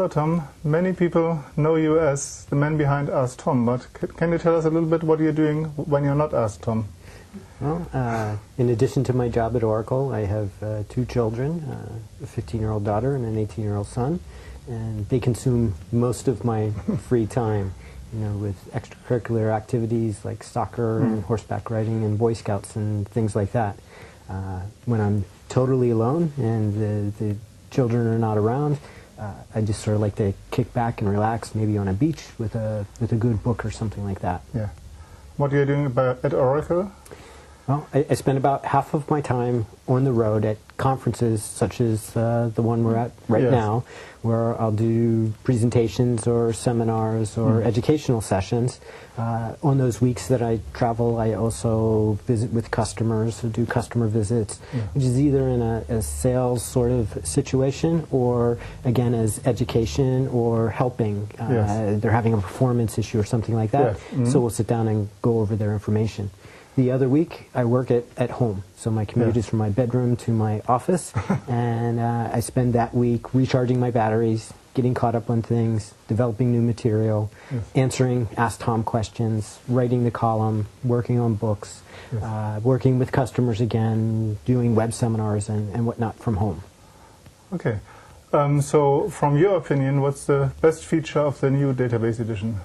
Hello, Tom. Many people know you as the man behind Ask Tom, but can you tell us a little bit what you're doing when you're not Ask Tom? Well, in addition to my job at Oracle, I have two children, a 15-year-old daughter and an 18-year-old son, and they consume most of my free time, you know, with extracurricular activities like soccer and horseback riding and Boy Scouts and things like that. When I'm totally alone and the children are not around, I just sort of like to kick back and relax, maybe on a beach with a good book or something like that. Yeah. What are you doing at Oracle? Well, I spend about half of my time on the road at conferences such as the one we're at right now, where I'll do presentations or seminars or educational sessions. On those weeks that I travel, I also visit with customers, so do customer visits, which is either in a sales sort of situation or, again, as education or helping. They're having a performance issue or something like that, so we'll sit down and go over their information. The other week, I work at home, so my commute is from my bedroom to my office, and I spend that week recharging my batteries, getting caught up on things, developing new material, answering Ask Tom questions, writing the column, working on books, working with customers again, doing web seminars and whatnot from home. Okay. So, from your opinion, what's the best feature of the new database edition?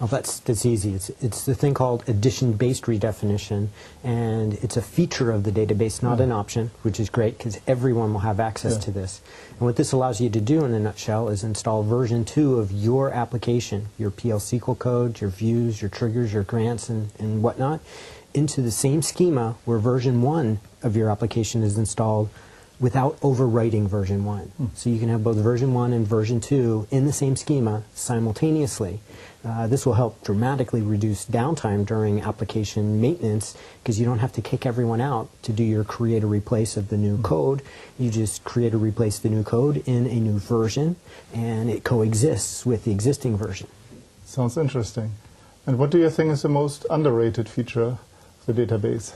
Oh, that's easy. It's the thing called edition-based redefinition, and it's a feature of the database, not an option, which is great because everyone will have access to this. And what this allows you to do, in a nutshell, is install version 2 of your application, your PL SQL code, your views, your triggers, your grants, and whatnot, into the same schema where version 1 of your application is installed without overwriting version 1. So you can have both version 1 and version 2 in the same schema simultaneously. This will help dramatically reduce downtime during application maintenance because you don't have to kick everyone out to do your create or replace of the new code. You just create or replace the new code in a new version, and it coexists with the existing version. Sounds interesting. And what do you think is the most underrated feature of the database?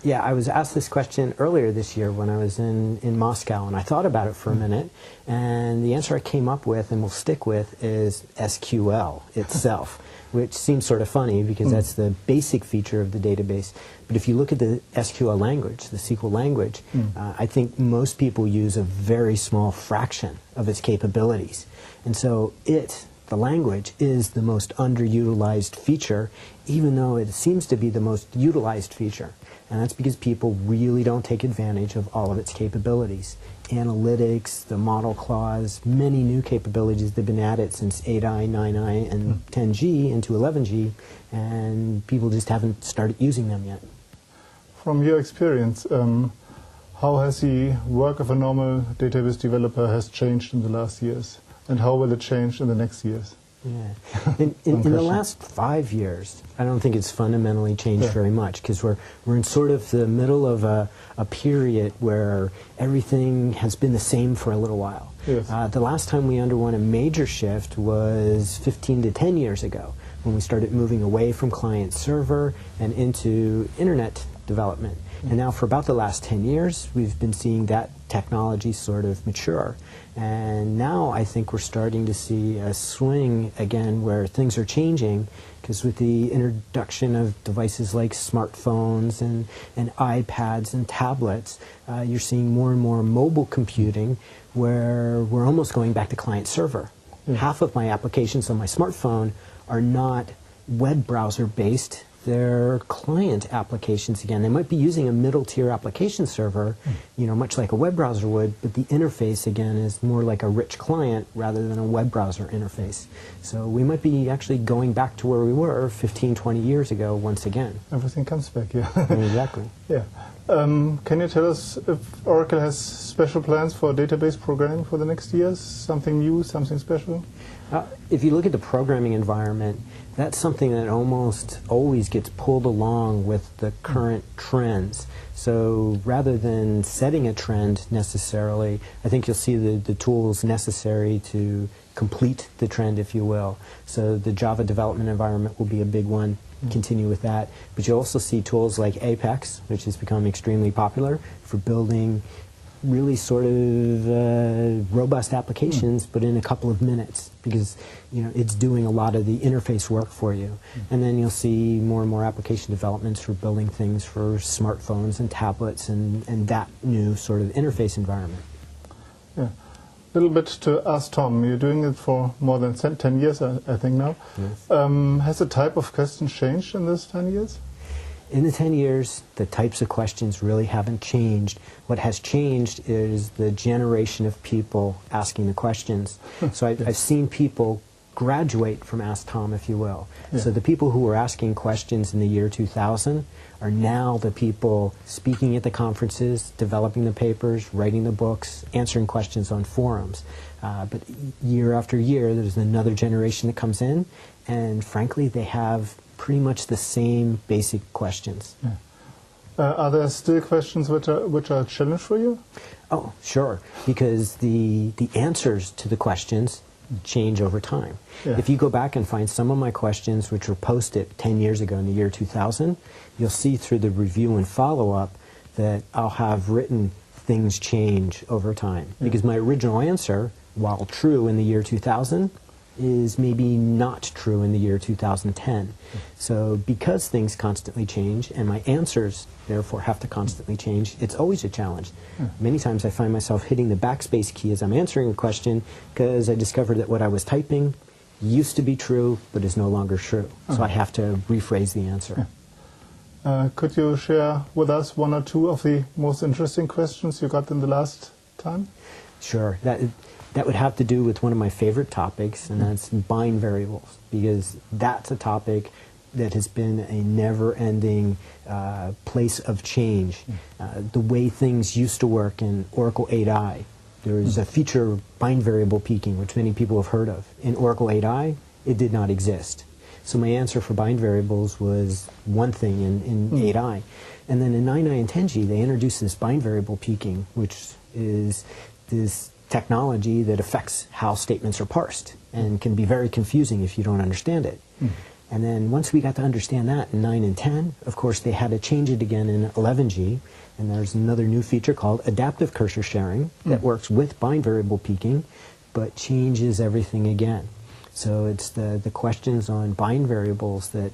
Yeah, I was asked this question earlier this year when I was in Moscow, and I thought about it for a minute, and the answer I came up with and will stick with is SQL itself, which seems sort of funny because that's the basic feature of the database. But if you look at the SQL language, the SQL language, I think most people use a very small fraction of its capabilities. And so the language is the most underutilized feature, even though it seems to be the most utilized feature. And that's because people really don't take advantage of all of its capabilities. Analytics, the model clause, many new capabilities that have been added since 8i, 9i, and 10G into 11G, and people just haven't started using them yet. From your experience, how has the work of a normal database developer has changed in the last years? And how will it change in the next years? Yeah. In the last 5 years, I don't think it's fundamentally changed very much because we're in sort of the middle of a period where everything has been the same for a little while. The last time we underwent a major shift was 15 to 10 years ago when we started moving away from client-server and into internet development. And now for about the last 10 years, we've been seeing that technology sort of mature. And now I think we're starting to see a swing again where things are changing because with the introduction of devices like smartphones and iPads and tablets, you're seeing more and more mobile computing where we're almost going back to client-server. Half of my applications on my smartphone are not web browser based. They're client applications again. They might be using a middle-tier application server, you know, much like a web browser would, but the interface again is more like a rich client rather than a web browser interface. So we might be actually going back to where we were 15, 20 years ago once again. Everything comes back, Exactly. Yeah. Can you tell us if Oracle has special plans for database programming for the next years? Something new, something special? If you look at the programming environment, that's something that almost always gets pulled along with the current trends. So rather than setting a trend necessarily, I think you'll see the tools necessary to complete the trend, if you will. So the Java development environment will be a big one. Continue with that. But you also see tools like Apex, which has become extremely popular for building really sort of robust applications, but in a couple of minutes, because it's doing a lot of the interface work for you. And then you'll see more and more application developments for building things for smartphones and tablets and that new sort of interface environment. Yeah. A little bit to ask Tom, you're doing it for more than 10 years, I think now. Yes. Has the type of question changed in this 10 years? In the 10 years, the types of questions really haven't changed. What has changed is the generation of people asking the questions. So I've seen people graduate from Ask Tom, if you will. Yeah. So the people who were asking questions in the year 2000 are now the people speaking at the conferences, developing the papers, writing the books, answering questions on forums. But year after year, there's another generation that comes in, and frankly, they have pretty much the same basic questions. Yeah. Are there still questions which are a challenge for you? Oh, sure, because the answers to the questions change over time. Yeah. If you go back and find some of my questions which were posted 10 years ago in the year 2000, you'll see through the review and follow-up that I'll have written things change over time. Yeah. Because my original answer, while true in the year 2000, is maybe not true in the year 2010. So because things constantly change and my answers therefore have to constantly change, it's always a challenge. Many times I find myself hitting the backspace key as I'm answering a question because I discovered that what I was typing used to be true but is no longer true. So I have to rephrase the answer. Could you share with us one or two of the most interesting questions you got in the last time? Sure. That would have to do with one of my favorite topics, and that's bind variables, because that's a topic that has been a never-ending place of change. The way things used to work in Oracle 8i, there was a feature, bind variable peaking, which many people have heard of. In Oracle 8i, it did not exist. So my answer for bind variables was one thing in 8i. And then in 9i and 10g, they introduced this bind variable peaking, which is this technology that affects how statements are parsed and can be very confusing if you don't understand it. And then once we got to understand that in 9 and 10, of course they had to change it again in 11G, and there's another new feature called adaptive cursor sharing that works with bind variable peaking but changes everything again. So it's the questions on bind variables that,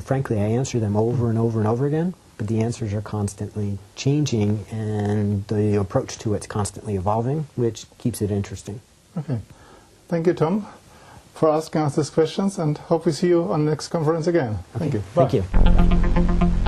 frankly, I answer them over and over and over again, but the answers are constantly changing and the approach to it's constantly evolving, which keeps it interesting. Okay. Thank you, Tom, for asking us these questions, and hope we see you on the next conference again. Okay. Thank you. Bye. Thank you.